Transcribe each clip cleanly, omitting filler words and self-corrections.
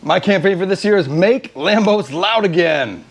My campaign for this year is make Lambos loud again.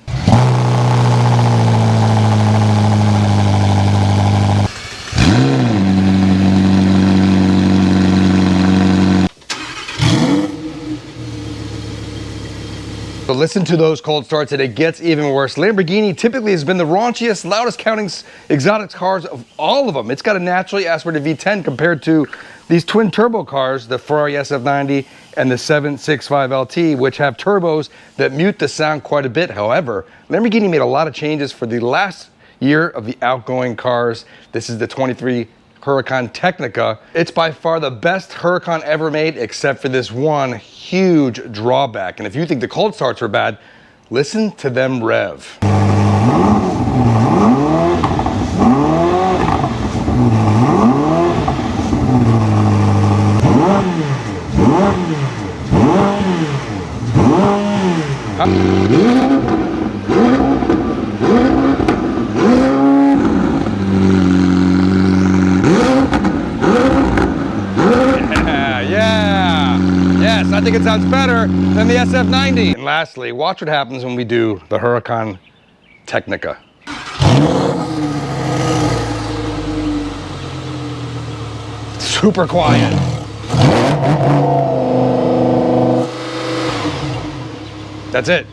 So listen to those cold starts and it gets even worse. Lamborghini typically has been the raunchiest, loudest counting exotic cars of all of them. It's got a naturally aspirated V10 compared to these twin turbo cars, the Ferrari SF90 and the 765 LT, which have turbos that mute the sound quite a bit. However, Lamborghini made a lot of changes for the last year of the outgoing cars. This is the 23 Huracan Technica. It's by far the best Huracan ever made, except for this one huge drawback. And if you think the cold starts were bad, listen to them rev. I think it sounds better than the SF90. And lastly, watch what happens when we do the Huracan Technica. Super quiet. That's it.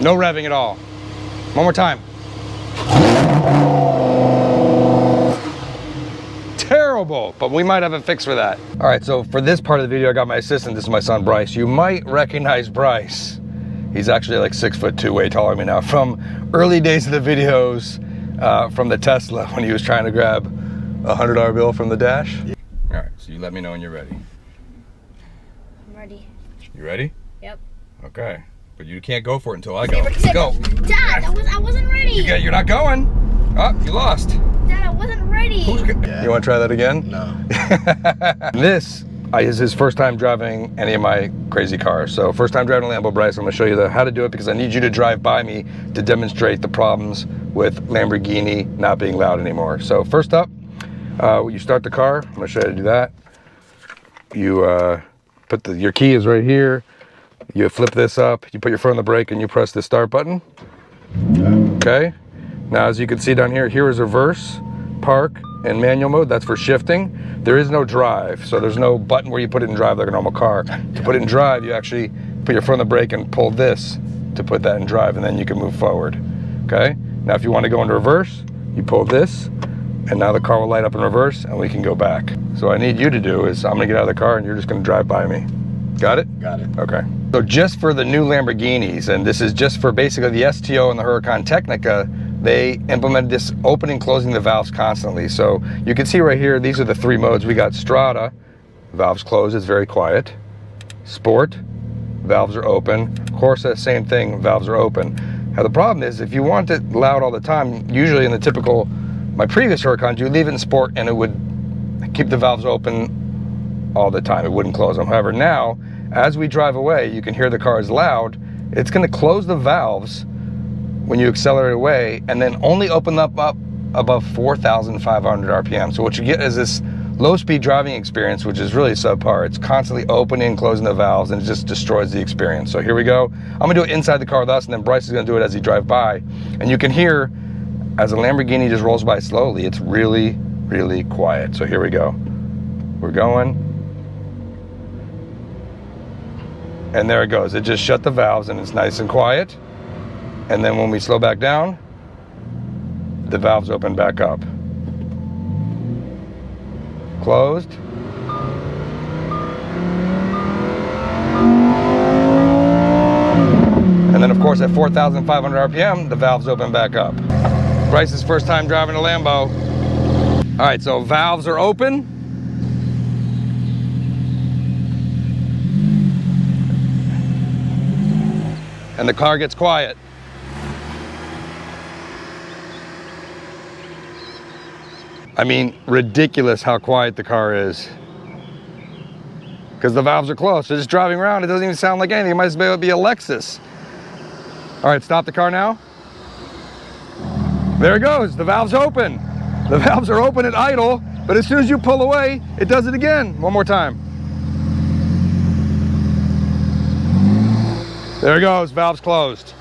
No revving at all. One more time. Terrible, but we might have a fix for that. All right, so for this part of the video, I got my assistant. This is my son, Bryce. You might recognize Bryce. He's actually like 6'2", way taller than me now, from early days of the videos from the Tesla when he was trying to grab a $100 bill from the dash. Yeah. All right, so you let me know when you're ready. I'm ready. You ready? Yep. Okay. But you can't go for it until I go. Go. Dad, I wasn't ready. You're not going. Oh, you lost. Dad, I wasn't ready. Yeah. You want to try that again? No. This is his first time driving any of my crazy cars. So first time driving a Lambo, Bryce. I'm going to show you how to do it because I need you to drive by me to demonstrate the problems with Lamborghini not being loud anymore. So first up, you start the car. I'm going to show you how to do that. You put your key is right here. You flip this up. You put your foot on the brake and you press the start button. Okay. Now, as you can see down here, here is reverse, park, and manual mode. That's for shifting. There is no drive, so there's no button where you put it in drive like a normal car. To put it in drive, you actually put your foot on the brake and pull this to put that in drive, and then you can move forward. Okay? Now, if you want to go into reverse, you pull this, and now the car will light up in reverse, and we can go back. So what I need you to do is, I'm going to get out of the car, and you're just going to drive by me. Got it? Got it. Okay. So just for the new Lamborghinis, and this is just for basically the STO and the Huracan Technica, they implemented this opening and closing the valves constantly. So you can see right here, these are the three modes. We got Strada, valves closed, it's very quiet. Sport, valves are open. Corsa, same thing, valves are open. Now the problem is, if you want it loud all the time, usually in the typical, my previous Huracans, you leave it in sport and it would keep the valves open all the time. It wouldn't close them. However, now, as we drive away, you can hear the car is loud. It's gonna close the valves when you accelerate away, and then only open up above 4,500 RPM. So what you get is this low-speed driving experience, which is really subpar. It's constantly opening and closing the valves, and it just destroys the experience. So here we go. I'm gonna do it inside the car with us, and then Bryce is gonna do it as he drives by. And you can hear, as a Lamborghini just rolls by slowly, it's really, really quiet. So here we go. We're going. And there it goes. It just shut the valves, and it's nice and quiet. And then when we slow back down, the valves open back up. Closed. And then of course at 4,500 RPM, the valves open back up. Bryce's first time driving a Lambo. All right, so valves are open. And the car gets quiet. I mean, ridiculous how quiet the car is. Because the valves are closed. So just driving around, it doesn't even sound like anything. It might as well be a Lexus. All right, stop the car now. There it goes, the valve's open. The valves are open at idle, but as soon as you pull away, it does it again. One more time. There it goes, valve's closed.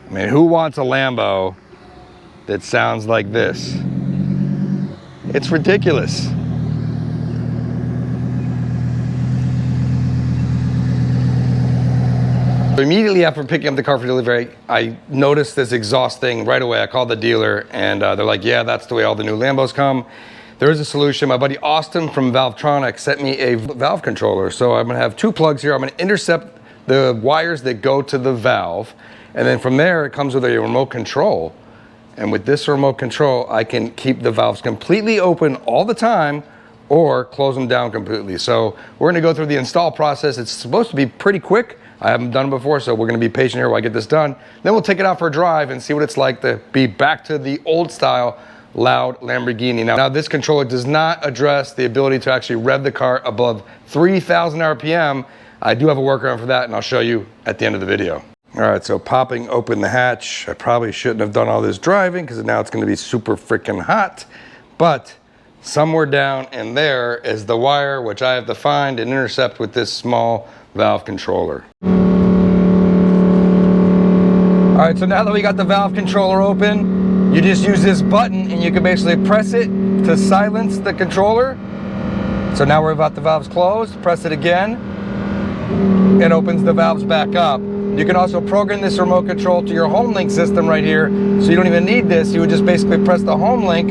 I mean, who wants a Lambo that sounds like this? It's ridiculous. Immediately after picking up the car for delivery, I noticed this exhaust thing right away. I called the dealer and they're like, yeah, that's the way all the new Lambos come. There is a solution. My buddy Austin from Valvetronic sent me a valve controller. So I'm gonna have two plugs here. I'm gonna intercept the wires that go to the valve. And then from there, it comes with a remote control. And with this remote control, I can keep the valves completely open all the time or close them down completely. So we're gonna go through the install process. It's supposed to be pretty quick. I haven't done it before, so we're gonna be patient here while I get this done. Then we'll take it out for a drive and see what it's like to be back to the old style loud Lamborghini. Now this controller does not address the ability to actually rev the car above 3,000 RPM. I do have a workaround for that, and I'll show you at the end of the video. All right, so popping open the hatch. I probably shouldn't have done all this driving because now it's gonna be super freaking hot, but somewhere down in there is the wire, which I have to find and intercept with this small valve controller. All right, so now that we got the valve controller open, you just use this button and you can basically press it to silence the controller. So now we're about the valves closed, press it again, it opens the valves back up. You can also program this remote control to your home link system right here, so you don't even need this. You would just basically press the home link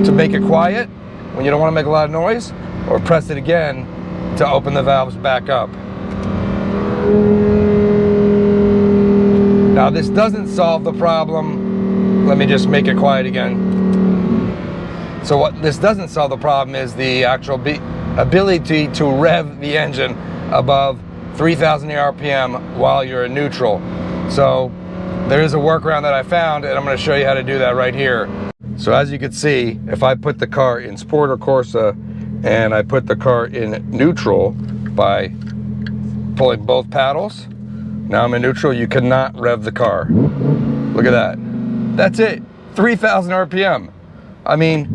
to make it quiet when you don't want to make a lot of noise, or press it again to open the valves back up. Now this doesn't solve the problem. Let me just make it quiet again. So what this doesn't solve the problem is the actual ability to rev the engine above 3,000 RPM while you're in neutral. So there is a workaround that I found, and I'm going to show you how to do that right here. So as you can see, if I put the car in Sport or Corsa and I put the car in neutral by pulling both paddles, now I'm in neutral, you cannot rev the car. Look at that. That's it, 3,000 RPM. I mean,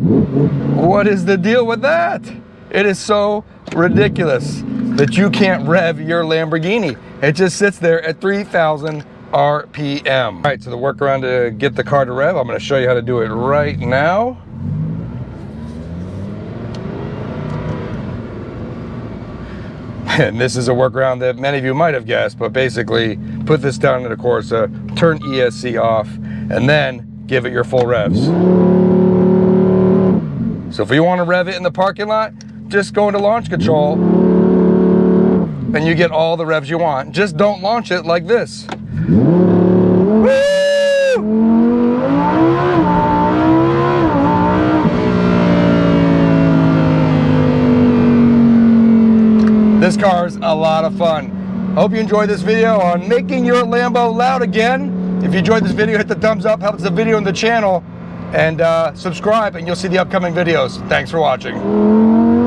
what is the deal with that? It is so ridiculous that you can't rev your Lamborghini. It just sits there at 3,000 RPM. All right, so the workaround to get the car to rev, I'm gonna show you how to do it right now. And this is a workaround that many of you might have guessed, but basically put this down in the Corsa, turn ESC off, and then give it your full revs. So if you want to rev it in the parking lot, just go into launch control and you get all the revs you want. Just don't launch it like this. Woo! This car is a lot of fun. Hope you enjoyed this video on making your Lambo loud again. If you enjoyed this video, hit the thumbs up, helps the video and the channel, and subscribe and you'll see the upcoming videos. Thanks for watching.